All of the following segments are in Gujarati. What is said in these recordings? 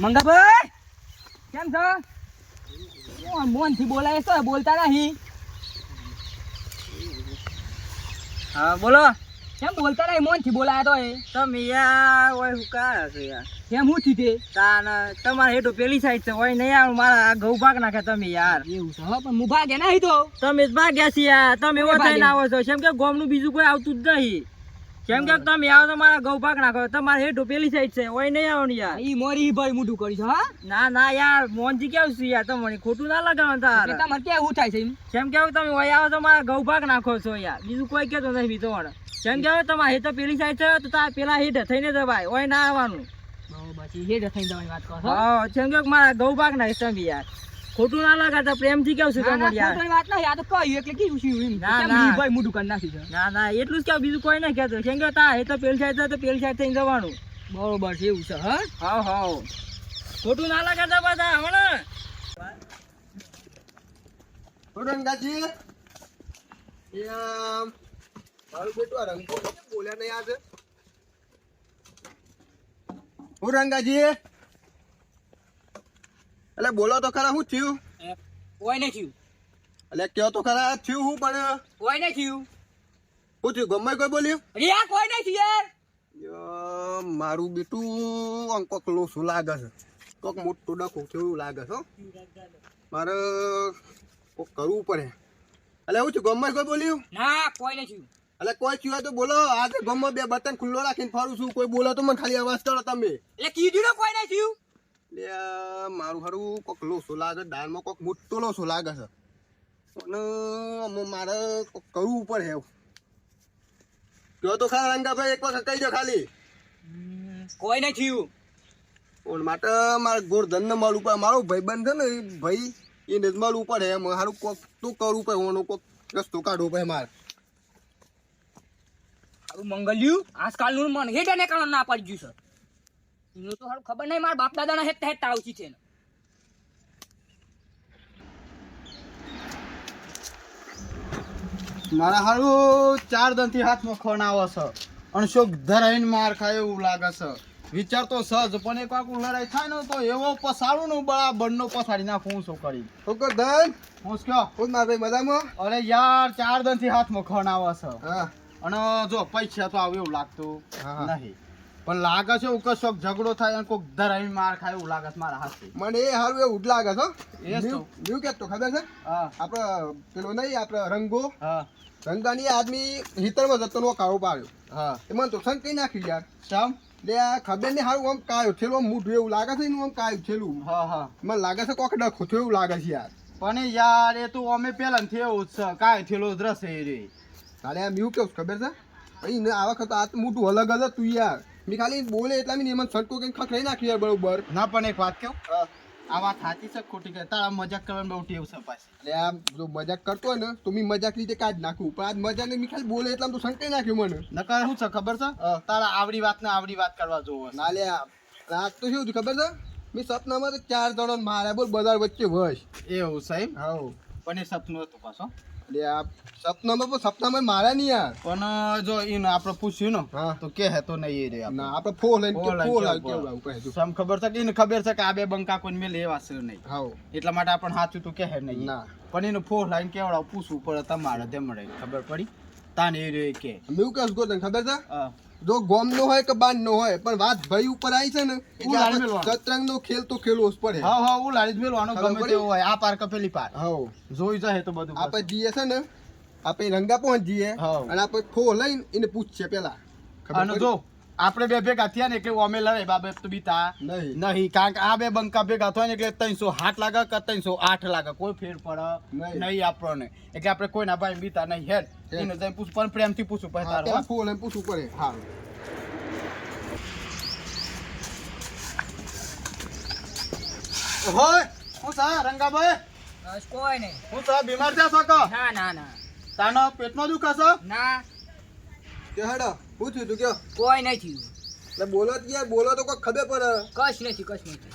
મંગાભાઈ કેમ છો? મોનથી બોલાય છો, બોલતા નહીં. હા બોલો. કેમ બોલતા નહીં? મોનથી બોલાય તો તમે યાર ઓય હુકા છો યાર. કેમ હું થયું તે? તમારે હેઠું પેલી સાઈડ છે ઓય નહીં આવ મારા ઘઉં ભાગ નાખે તમે યાર. એવું છે હો, પણ હું ભાગે નહીં તો. તમે જ ભાગ્યા છે યાર. તમે એવો થઈને આવો છો કેમ કે ગામનું બીજું કોઈ આવતું જ નહીં. કેમ કે તમે આવો તો મારા ઘઉં ભાગ નાખો. તમારે હેઠું પેલી સાઈડ છે ઓય નહીં આવો ને યાર. ઈ મોરી ભાઈ મોઢું કરી છે હા. ના ના યાર મોનજી કેવું છે યાર, તમને ખોટું ના લગાવો તાર. તમારે કેવું થાય છે કેમ કે તમે ઓય આવો તો મારા ઘઉં ભાગ નાખો છો યાર. બીજું કોઈ કેતો નહીં બીજો વણ. કેમ કે તમારે હેઠ પેલી સાઈડ છે તો તાર પેલા હેઠ થઈને જવાય ઓય ના આવવાનું. બાકી હેઠ થઈને જવાની વાત કરો. હા કેમ કે મારા ઘઉં ભાગ નાખે તમે યાર. ખોટું ના લગાતા પ્રેમથી કેવું છે તમને યાર. ખોટું વાત નહીં, આ તો કહ્યું એટલે કીધું છે એમ. ના ના ભાઈ મોઢું કરી નાખી છે. ના ના એટલું જ કે બીજું કોઈ નહીં કહેતો. કેમ કે તા હેઠ પેલી સાઈડ છે તો પેલી સાઈડ થઈને જવાનું. બરોબર છે એવું છે હા. હા હા ખોટું ના લગાતા પાછા હમણાં. રંગાજી મારું બેટું આ રંગો બોલ્યા નહીં આજે. હું રંગાજી એટલે બોલો તો ખરા શું થયું? કોઈ નહીં થયું. એટલે કયો તો ખરા થયું શું પણ કોઈ નહીં થયું. શું થયું? ગમે કોઈ બોલ્યું? યાર કોઈ નહીં થયું યાર. મારું બેટું આમ કોક લોસું લાગે છે, કોક મોટું ડખું થયું લાગે છે. મારે કોક કરવું પડે. એટલે શું થયું? ગમે કોઈ બોલ્યું? ના કોઈ નહીં થયું. એટલે કોઈ થયું તો બોલો. આજે ગમે બે બટન ખુલ્લો રાખીને ફરું છું. કોઈ બોલો તો મને ખાલી અવાજ કરો તમે. એટલે કીધું ને કોઈ નહીં થયું. એટલે મારું હારું કોક લોસો લાગે, દાળમાં કોક મોટો લોસો લાગે છે અને મારે કોક કરવું પડે એવું. કયો તો ખરા રંગાભાઈ, એક વખત કહી દો ખાલી. કોઈ નહીં થયું. પણ માટે મારે ગોરધન ને મળવું પડે. મારો ભાઈબંધ છે ને એ ભાઈ એને જ મળવું પડે એમ. સારું કોક તો કરવું પડે. હું કોક રસ્તો કાઢવો પડે મારે. સારું મંગલ્યું આજકાલનું મન હેઠ ને કારણ ના પડી ગયું છે. એનું તો સારું ખબર નહીં. મારા બાપ દાદાના હેઠ હેઠ આવતી છે. મારા હારું 4 દનથી હાથમાં ખોન આવે છે અને શોક ધરાઈને માર ખાય એવું લાગે છે. વિચાર તો સજ પણ એક આખું લડાઈ થાય ને તો એવો પસાડું ને બરાબરનો પસાડી નાખું શું કરી. ઓકે ધન હું કયો હું મારા ભાઈ મજામાં? અરે યાર 4 દનથી હાથમાં ખોન આવે છે હા અને જો પૈસા તો આવે એવું લાગતું હા. નહીં, પણ લાગે છે એવું કે શોક ઝઘડો થાય અને કોઈક ધરાઈને માર ખાય એવું લાગે છે મારા હાથથી. મને એ સારું એવું જ લાગે છે. એ જ તો. ન્યુ કેતો ખબર છે હા આપડે પેલો નહીં આપડે રંગો હા રંગાની આદમી હિતરમાં જતો નો કાળો પાડ્યો. હા એમાં તો સંગ કઈ નાખ્યું યાર. શામ લે આ ખબર નહીં હારું આમ કાયો થયેલું આમ મોઢું એવું લાગે છે ને આમ કાયું થયેલું. હા હા મને લાગે છે કોક ડખો થયો એવું લાગે છે યાર. પણ યાર એ તો અમે પહેલાથી એવું જ છે કાંઈ થયેલો જ રસે રે. તારે આમ એવું કેવું ખબર છે ભાઈ ને આ વખત આ તો મોટું અલગ જ હતું યાર. મેં ખાલી બોલે એટલા મેં એમાં સટકો કઈ ખખડાઈ નાખ્યું યાર બરોબર. ના પણ એક વાત કહું, આ વાત સાચી છે ખોટી કે તારા મજાક કરવાની બહુ ટેવ છે પાછી. એટલે આમ જો મજાક કરતો હોય ને તો મેં મજાક રીતે કાઢી નાખું, પણ આજ મજાક મેં ખાલી બોલે એટલા તો સંકાઈ નાખ્યું મને. નકર શું છે ખબર છે, તારા આવડી વાત ને આવડી વાત કરવા જોવો છે. ના લે રાત તો શું થયું ખબર છે, મેં સપનામાં તો 4 જણો માર્યા બોલ બજાર વચ્ચે વશ. એવું છે એમ? હા પણ એ સપનું હતું પાછો. એટલે આ સપનામાં માર્યા નહીં યાર. પણ જો એને આપણે પૂછ્યું ને હા તો કે હે તો નહીં રે ના આપણે ફો લઈને કેવું કહે તું. સમ ખબર છે કે એને ખબર છે કે આ બે બંકા કોઈ મેલે એવા છે નહીં, હા એટલા માટે આપણે સાચું તો કે હે નહીં. ના પણ એનું ફોર લાઈન કેવડાવ પૂછવું પડે તમારે તેમ મળે ખબર પડી તાને એ રે કે મેં એવું કહું છું ખબર છે, હા જો ગોમ નો હોય કે બાન નો હોય પણ વાત ભાઈ ઉપર આવી છે ને એટલે ઉલાળી આપણે મેળવાનો. શતરંજ નો ખેલ તો ખેલવો જ પડે. હા હા હું લાડી જ મેળવાનો ખબર ગમે પડી? તેવો હોય આ પાર કે પેલી પાર હા જોઈ જાય તો બધું આપણે જઈએ છે ને આપણે રંગા પહોંચ જઈએ હા. અને આપણે ફો લઈને એને પૂછીએ પેલા. ખબર અને પડી? જો આપણે બે ભેગા થયા ને એટલે અમે લડાઈ બાબત તો બીતા નહીં નહીં, કારણ કે આ બે બંકા ભેગા થાય ને એટલે 307 લાગે કે 308 લાગે કોઈ ફેર પડે નહીં. નહીં આપણને. એટલે આપણે કોઈના ભાઈ બીતા નહીં હેડ એને જઈને પૂછ પણ પ્રેમથી પૂછવું પડે હા, તારો પેલા ફો લઈને પૂછવું પડે. હા હોય હું સા રંગાભાઈ બસ કોઈ નહીં. હું સા બીમાર થયા છો કે ના ના ના તાનો પેટમાં દુખે છે? ના કે હેડો શું થયું તું કયો? કોઈ નહીં થયું. એટલે બોલો જ યાર, બોલો તો કોઈ ખબર પડે. કશ નથી કશ નથી.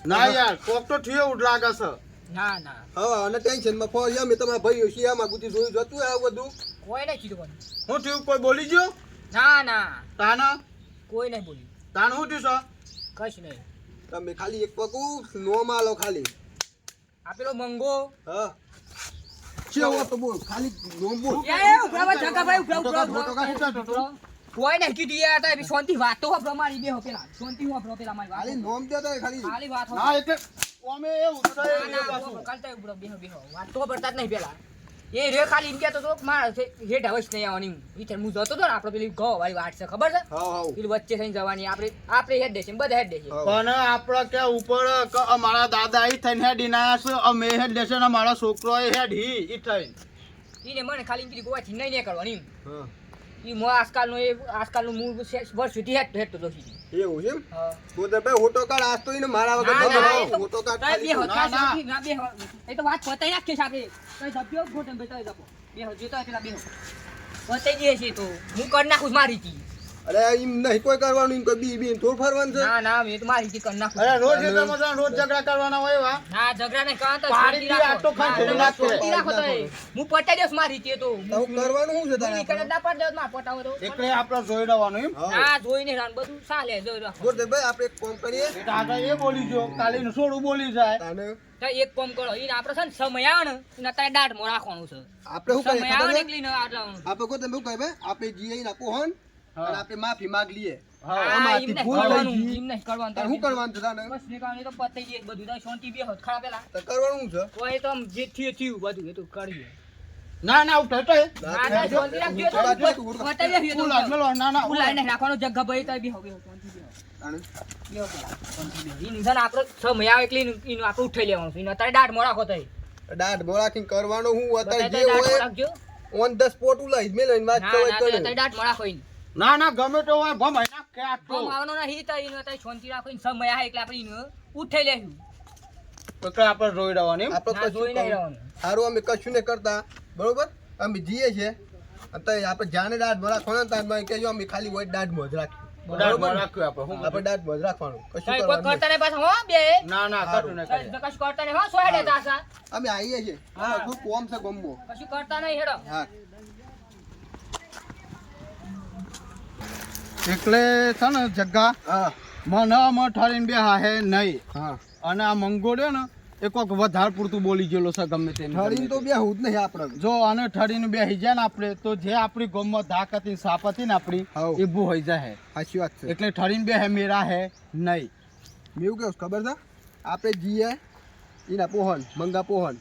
ના યાર કોક તો થયો એવું જ લાગે છે. ના ના હા અને ટેન્શનમાં ફો યા મેં તમારા ભાઈઓ શિયામાં ગુતી જોયું જતું આવું બધું. કોઈ નહીં થયું. હું થયું કોઈ બોલી ગયો? ના ના તાનો કોઈ નહીં બોલ્યું. તાનું શું થયું છે? કશ નહીં. તમે ખાલી એક પકું નો માલો ખાલી આ પેલો મંગો હા ચેવો તો બોલ ખાલી નો બોલ એ ઉભરા ભાઈ જગાભાઈ ઉભરા ફોટો કાઢ. કોઈ નહીં કીધી યાર તારી શાંતિ વાતો હો પ્રમાણી બેહો પેલા શાંતિ હો પેલા મારી ખાલી વાત નોમ દે તો ખાલી ખાલી વાત હો ના એટલે અમે એવું તો થાય એ પાછું. કાલતા ઉભરો બેહો વાત તો પડતા જ નહીં પેલા એ રે ખાલી ઇન્ડિયા તો માર હેઠ હવે જ નહીં આવવાની ઈ હું જતો તો ને આપણે પેલી ગો વાળી વાત છે ખબર છે હા હા પેલી વચ્ચે થઈને જવાની આપણે હેડ દેશે બધા હેડ દેશે પણ આપડે કે ઉપર અમારા દાદા ઈ થઈને હેડી ના છે અમે હેડ દેશે ને અમારા છોકરો એ હેડ ઈ થઈને ઈને મને ખાલી પેલી ગોવાથી નહીં કરવાની હા ઈ મો આજકાલનું મૂળ વર્ષ સુધી હેડ તો જોશી એવું છે એમ હા બોલ ભાઈ ફોટો કાઢ આજ તો એને મારા વગર ના, ન ના, બનાવો. એ તો- ફોટો કાઢ તાય ખાલી. બેહો, ના, તાય ના. શાંતિ, ના બેહો. એ તો વાત પતાઈ નાખીએ છે આપણે. તાય જપ્યો ખોટે ને તાય જપો. બેહો, જોતા હોય પેલા બેહો. પતાઈ દઈએ છીએ તો. હું કરી નાખું છું મારી તી. અરે એમ નહીં કોઈ કરવાનું એમ કોઈ બી બી થોડું ફરવાનું છે ના, ના, મેં તો મારી તી કરી નાખું. અરે રોજ એટલે મજા રોજ ઝઘડા કરવાના હોય વા ના, ઝઘડા નહીં કરવાના તો પાડી શાંતિ દી, આ તો ખાલી રાખો. ઝઘડા ના, જ કરે. શાંતિ રાખો તોય. હું પતાઈ દઈશ મારી તી એ તો. તો કરવાનું શું છે તારે હું નીકળે આપણે? ના પાડી દઉં, ના પટાવો તો. એટલે આપણે જોઈ લેવાનું એમ હા. ના, જોઈને રાન બધું ચાલે, જોઈ રાખો. બોલ ભાઈ આપણે એક કામ કરીએ એટલે આગળ એ બોલી ગયો કાલે નું સોડું બોલી જાય તાને તો એક કામ કરો, ઈને આપણે છે ને સમય આવે ને એને અત્યારે દાઢમાં રાખવાનું છે. આપણે શું કરીએ સમય આવે ખબર ને છે? એટલી ને આટલા આપણે કોઈ તમે શું કહે ભાઈ આપણે જીએ ના કોહન હા. અને આપણે માફી માંગ લઈએ હા, આમાંથી એમ નહીં ભૂલ થઈ કરવાનું, ગઈ. એમ નહીં કરવાનું. તારે શું કરવાનું છે તાને બસ નીકળવાની તો પતાઈ દઈએ બધું. તારે શાંતિ બેહો, ખરા પેલા. તો કરવાનું શું છે તો એ તો આમ જે થયું થયું બધું એ તો કરીએ. ના ના ઉઠે તો ના, ના, શાંતિ રાખજો તો પતાઈ દઈએ તો. ના ના ફૂલ લાઈને રાખવાનો જગ્ગા ભાઈ તારે બેહો, બેહો, શાંતિ બેહો. તાને બેહો પેલા, શાંતિ બેહો. ઈ નિશાન આપણો સમય આવે એટલે એનું આપણે ઉઠાઈ લેવાનું છે. એને અત્યારે દાઢમાં રાખો તોય. દાઢ બોળાખીને કરવાનું હું બધાય અત્યારે જે દાઢમાં હોય રાખજો. ઓન ધ સ્પોટ ઉલાઈ મેલ વાત ના, કવાય ના, તો કરે અત્યારે દાઢમાં રાખો એને. ના ના ગમે તો હોય ભમાઈ નાખે આ તો આમ આવવાનો નહીં તો એને અત્યારે શાંતિ રાખો. એને સમય આવે એટલે આપણે એને ઉઠાઈ લેશું. એટલે આપણે જોઈ લેવાનું એમ આપણે ના, કશું જોઈ નહીં કરવું. રહેવાનું. સારું અમે કશું નહીં કરતા બરોબર અમે જીએ છીએ અત્યારે આપણે જાને દાઢ ભરાખવાનો તારમાં કહેજો અમે ખાલી હોય દાઢ મોજ રાખી દાઢમાં રાખ્યું આપણે હું આપણે દાઢ મોજ રાખવાનું કશું તારે કોઈ કરવાનું કરતા નહીં પાછા, હો બે. ના ના કશું નહીં તારે કરીએ. કશું કરતા નહીં, હો, સોયડે તાસા. નહીં. અમે આવીએ છીએ હા. હા શું કોમ છે ગમો કશું કરતા નહીં, હેડો. હા એટલે છે ને જગ્ગા હા મને આમાં ઠરીને બે હાહે નહીં હા અને આ મંગોડ્યો ને એ કોક વધારે પૂરતું બોલી ગયેલો છે ગમે તે ઠરીને તો બે હું જ નહીં આપણે જો આને ઠરીને બેસી જાય ને આપણે તો જે આપણી ગમમાં ધાક હતી સાપ હતી ને આપણી હાઉ. એ બહુ હોય જાય સાચી વાત છે એટલે ઠરીને બે હે મેરા હે નહીં મેં એવું કેવું ખબર છે આપણે જીએ એના પોહન મંગા પોહન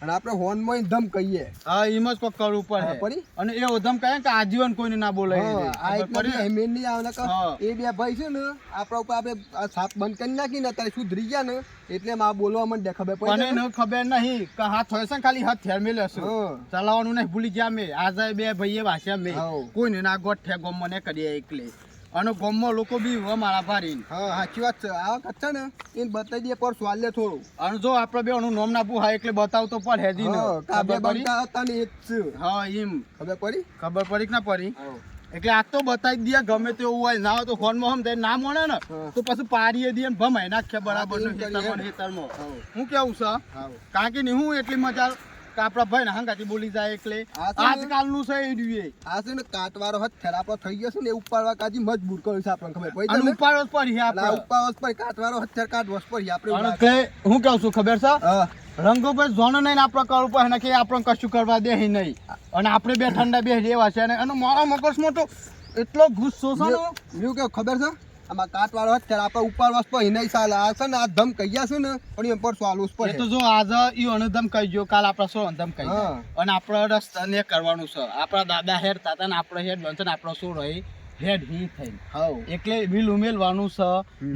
અને આપણે હોનમાં ય ધમ કહીએ હા એમ જ કોક કરવું હા, પડે પડી? અને એ ઉધમ કહે કે આજીવન કોઈને ના બોલાય હા, આ એક નથી, એમ નહીં આવે ને કે હા. એ બે ભાઈ છે ને આપણા ઉપર આપણે આ સાપ બંધ કરી નાખીને અત્યારે સુધરી ગયા ને એટલે એમ આ બોલવા માંડે ખબર પડી મને જાય ને? ન ખબર નહીં કે હાથ હોય છે ને ખાલી હાથ થેર મેલે છે હા. ચલાવવાનું નહીં ભૂલી ગયા મેં આજે બે ભાઈએ વાસ્યા મેં હાઉ. કોઈને ના ગોઠે ગોમમાં ને કરીએ એકલે અને ગોમમાં લોકો બી હોય મારા ભારી હા સાચી વાત છે આ વખત છે ને એને બતાવી દઈએ પર સ્વાલે થોડું અને જો આપણે બે નું નામ ના પૂછાય એટલે બતાવતો પણ હેજી ને હા, કાબે ખબર પડી બનતા હતા ને એ જ છે હા એમ ખબર પડી ખબર પડી કે ના પડી હા. એટલે આ તો બતાવી દે ગમે તેવું હોય ના હોય તો ફોનમાં સમજાય ના મળે ને હા. તો પછી પાડીએ દે ને ભમાઈ નાખે બરાબર હા, તો એમ કરીએ. હેતરમાં હા. હું કેવું છે હા. કારણ કે નહીં હું એટલી મજા કે આપણા ભાઈ ને હંગાથી બોલી જાય એટલે આ તો ને- આજકાલનું છે એ રહ્યું એ. આ છે ને કાટવાળો હથ થેરાપો થઈ ગયો છે ને એ ઉપાડવા કાજી મજબૂર કર્યું છે આપણને ખબર પડી અને જાય ને? ઉપાડો જ પડી અને આ આપણે ઉપાડવા પર કાટવાળો હથિયાર કાઢવો જ પડી આપણે અને એવું તે હું કહું છું ખબર છે હા રંગોભાઈ જોનો નહીં ને આપણે કરવું પડે ને કે આપણે કશું કરવા દે નહીં અને આપણે બે ઠંડા બે રેવા છે અને એનો મારો મગજમાં તો એટલો ગુસ્સો છે ને એવું કેવું ખબર છે આમાં કાટવાળો હથિયાર આપણે ઉપાડવા જ પડી નહીં ચાલે આ છે ને આ ધમ કહ્યા છે ને પણ એમ પર ચાલવું જ એ તો પડે જો આજે ઈ અનુધમ કહી ગયો કાલ આપણે શું અનુધમ કહી હા. અને આપણે રસ્તા ને કરવાનું છે આપણા દાદા હેડ તાતા ને આપણે હેડ બનશે ને આપણો શું રહી હેડ હી થઈ હાઉ એટલે બિલ ઉમેરવાનું છે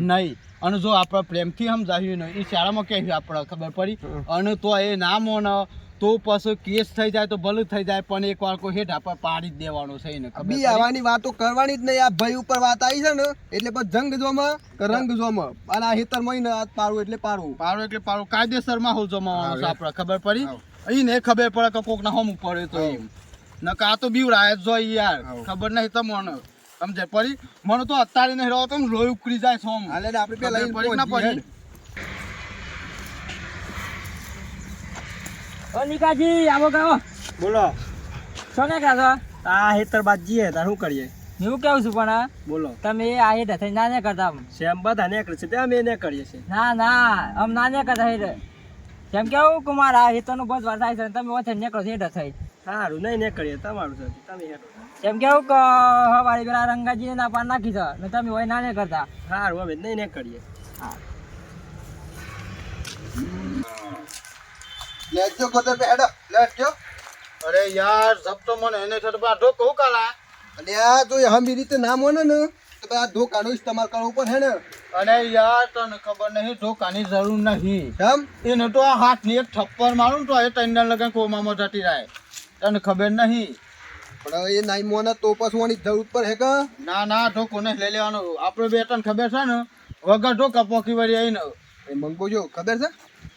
નહીં અને જો આપણે પ્રેમથી સમજાવ્યું ને એ શાળામાં કહેવું આપણે ખબર પડી અને તો એ ના મોને તો પછી કેસ થઈ જાય તો ભલું થઈ જાય પણ એક વાર કોઈ હેઠ આપણે પાડી જ દેવાનું છે એને ખબર બી પડી? આવવાની વાતો કરવાની જ નહીં આ ભાઈ ઉપર વાત આવી છે ને એટલે પછી જંગ જોમાં કે રંગ જોમાં અને આ હેતર મહિને આ પાડવું એટલે પાડવું પાડો એટલે પાડો કાયદેસર માહોલ જમાવાનો છે હા, આપણે ખબર પડી હા. એને ખબર પડે કે કોક ના હોમ પડે તો એમ નકા આ તો બીવડાય જ જોઈ યાર હા. ખબર નહીં તમને સમજે પડી મને તો અત્યારે નહીં રહ્યો તો લોહી ઉકળી જાય છે આમ. હાલે ને આપણે પેલા ખબર પડી કે ના પડી? ઓ નિકાજી આવો ગાઓ બોલો સોને કા છો આ હેતર બાદ જઈએ તાર શું કરીએ હું કેવું છું પણ બોલો તમે આ હેઠ થઈ ના ને કરતા શ્યામ બધા નીકળે છે ત્યાં અમે નીકળીએ છીએ ના ના આમ ના ને કરતા હેઠ કેમ કેવું કે મારા હેતરનું બસ વાર થાય છે તમે ઓછે નીકળો છો હેઠ થઈ સારું નહીં નીકળીએ તમારું છે તમે હેઠો કેમ કેવું કે હવારે પેલા રંગાજી ના પાન નાખી છે ને તમે હોય ના ને કરતા સારું અમે નહીં નીકળીએ લેજો ગોદર પે હેડો લેજો અરે યાર જબ તો મને એને છડવા ઢોક હું કાલા અને આ જો હમ રીતે ના મોને ને તો આ ધોકાનો ઇસ્તેમાલ કરવો પડે હે ને અરે યાર તને ખબર નહીં ઢોકાની જરૂર નહીં કેમ એને તો આ હાથની એક થપ્પડ મારું ને તો એ તૈના લગન કોમામાં જતી રહે તને ખબર નહીં પણ એ નાઈ મોને તો પસવાની જરૂર પડે કે ના ના ઢોકો નહીં લઈ લેવાનું આપણે બે તને ખબર છે ને વગર ઢોકા પોકી વળી આવીને એ મંગો જો ખબર છે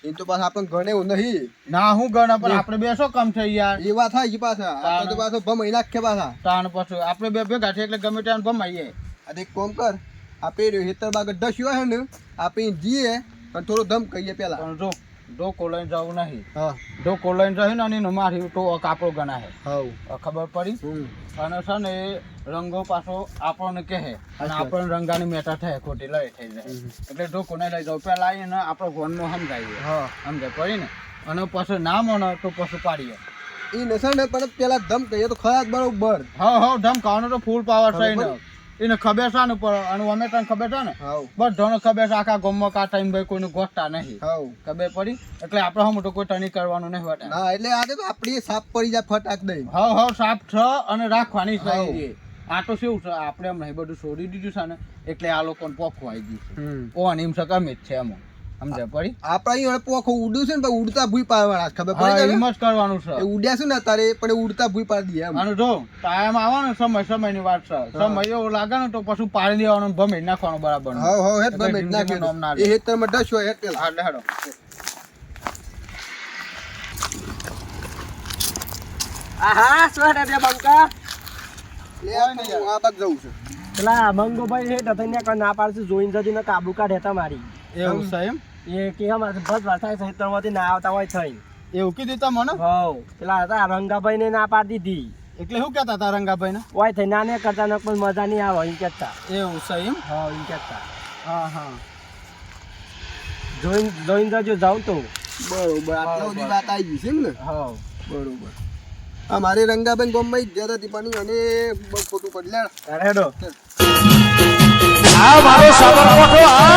એ તો પાછા આપણને ગણે એવું નહીં ના હું ગણા પણ આપણે બે શું કામ થઈ યાર એ વાત થાય છે પાછા આપણે તો પાછો ભમાઈ નાખે પાછા તાણ પછી આપણે બે ભેગા છે એટલે ગમે ત્યાં ભમાઈએ આ એક કોમ કર આપણે હેતર બાગ ડસ્યો હે ને આપણે જીએ અને થોડો દમ કહીએ પેલા પણ જો ઢોકો લઈને જવું નહીં હા ઢોકો લઈને જાય ને અને મારી તો કાપડો ગણાય હાઉ ખબર પડી અને છે ને એ રંગો પાછો આપણને કહે અને આપણને રંગાની મેટા થાય ખોટી લઈ થઈ જાય એટલે ઢોકો નહીં લઈ જાવ પેલા આવીને આપણો ફોનનો સમજાવીએ હા સમજાય પડી ને અને પછી ના મને તો પછી પાડીએ એ નસર ને પણ પેલા દમ કહીએ તો ખરા બરોબર હા હા ધમકાવાનો તો ફૂલ પાવર છે ને એને ખબર છે ને પણ અને અમે તને ખબર છે ને હાઉ બધાને ખબર છે આખા ગામમાં કા ટાઈમ ભાઈ કોઈને ગોઠતા નહીં હાઉ ખબર પડી એટલે આપણે હમ તો કોઈ ટણી કરવાનું નહીં હોતા હા એટલે આજે તો આપણી સાપ પડી જાય ફટાક દઈ હા હા સાફ છ અને રાખવાની છે આ તો શું છે આપણે એમ નહીં બધું છોડી દીધું છે ને એટલે આ લોકોને પોખવા આવી ગયું છે ઓન એમ છે ગમે જ છે એમ સમજે પડી આપણા અહીંયા પોખો ઉડ્યું છે ને પણ ઉડતા ભૂઈ પાડવાના ખબર હા પડી એમ જ કરવાનું છે એ ઉડ્યા છે ને તારે પણ એ ઉડતા ભૂઈ પાડી દે એમ અને જો ટાઈમ આવવાનો સમયની વાત છે સમય એવો લાગે ને તો પછી પાડી દેવાનું ભમે નાખવાનું બરાબર હાઉ હાઉ હેત ગમે એટલે નાખે નામ ના લે. એ હેતર માં ડસ્યો હેત પેલા હા હેડો આહા સ્વાડ એટલે બંકા લે હું આ બાગ જવું છે પેલા મંગોભાઈ હેઠ થઈને કોઈ ના પાડશે જોઈને જતી ને કાબુ કાઢે તમારી એવું છે એમ એ કે અમારે બસ વાર થાય ખેતરમાંથી ના આવતા હોય થઈ એવું કીધું તા મને હવ પેલા હતા રંગાભાઈ ને ના પાડી દીધી એટલે શું કહેતા તા રંગાભાઈ ને હોય થઈ ના ને કરતા ને કોઈ મજા નહીં આવે એમ કેતા એવું છે એમ હા એમ કેતા હા હા જોઈને જજો જાઉં તો બરોબર આટલા બધી વાત આવી ગઈ છે ને હા બરોબર આ મારી રંગાબેન ગોમમાં જ હતી પણ અને બહુ ખોટું પડી લે હેડો આ મારો સાબરકોઠો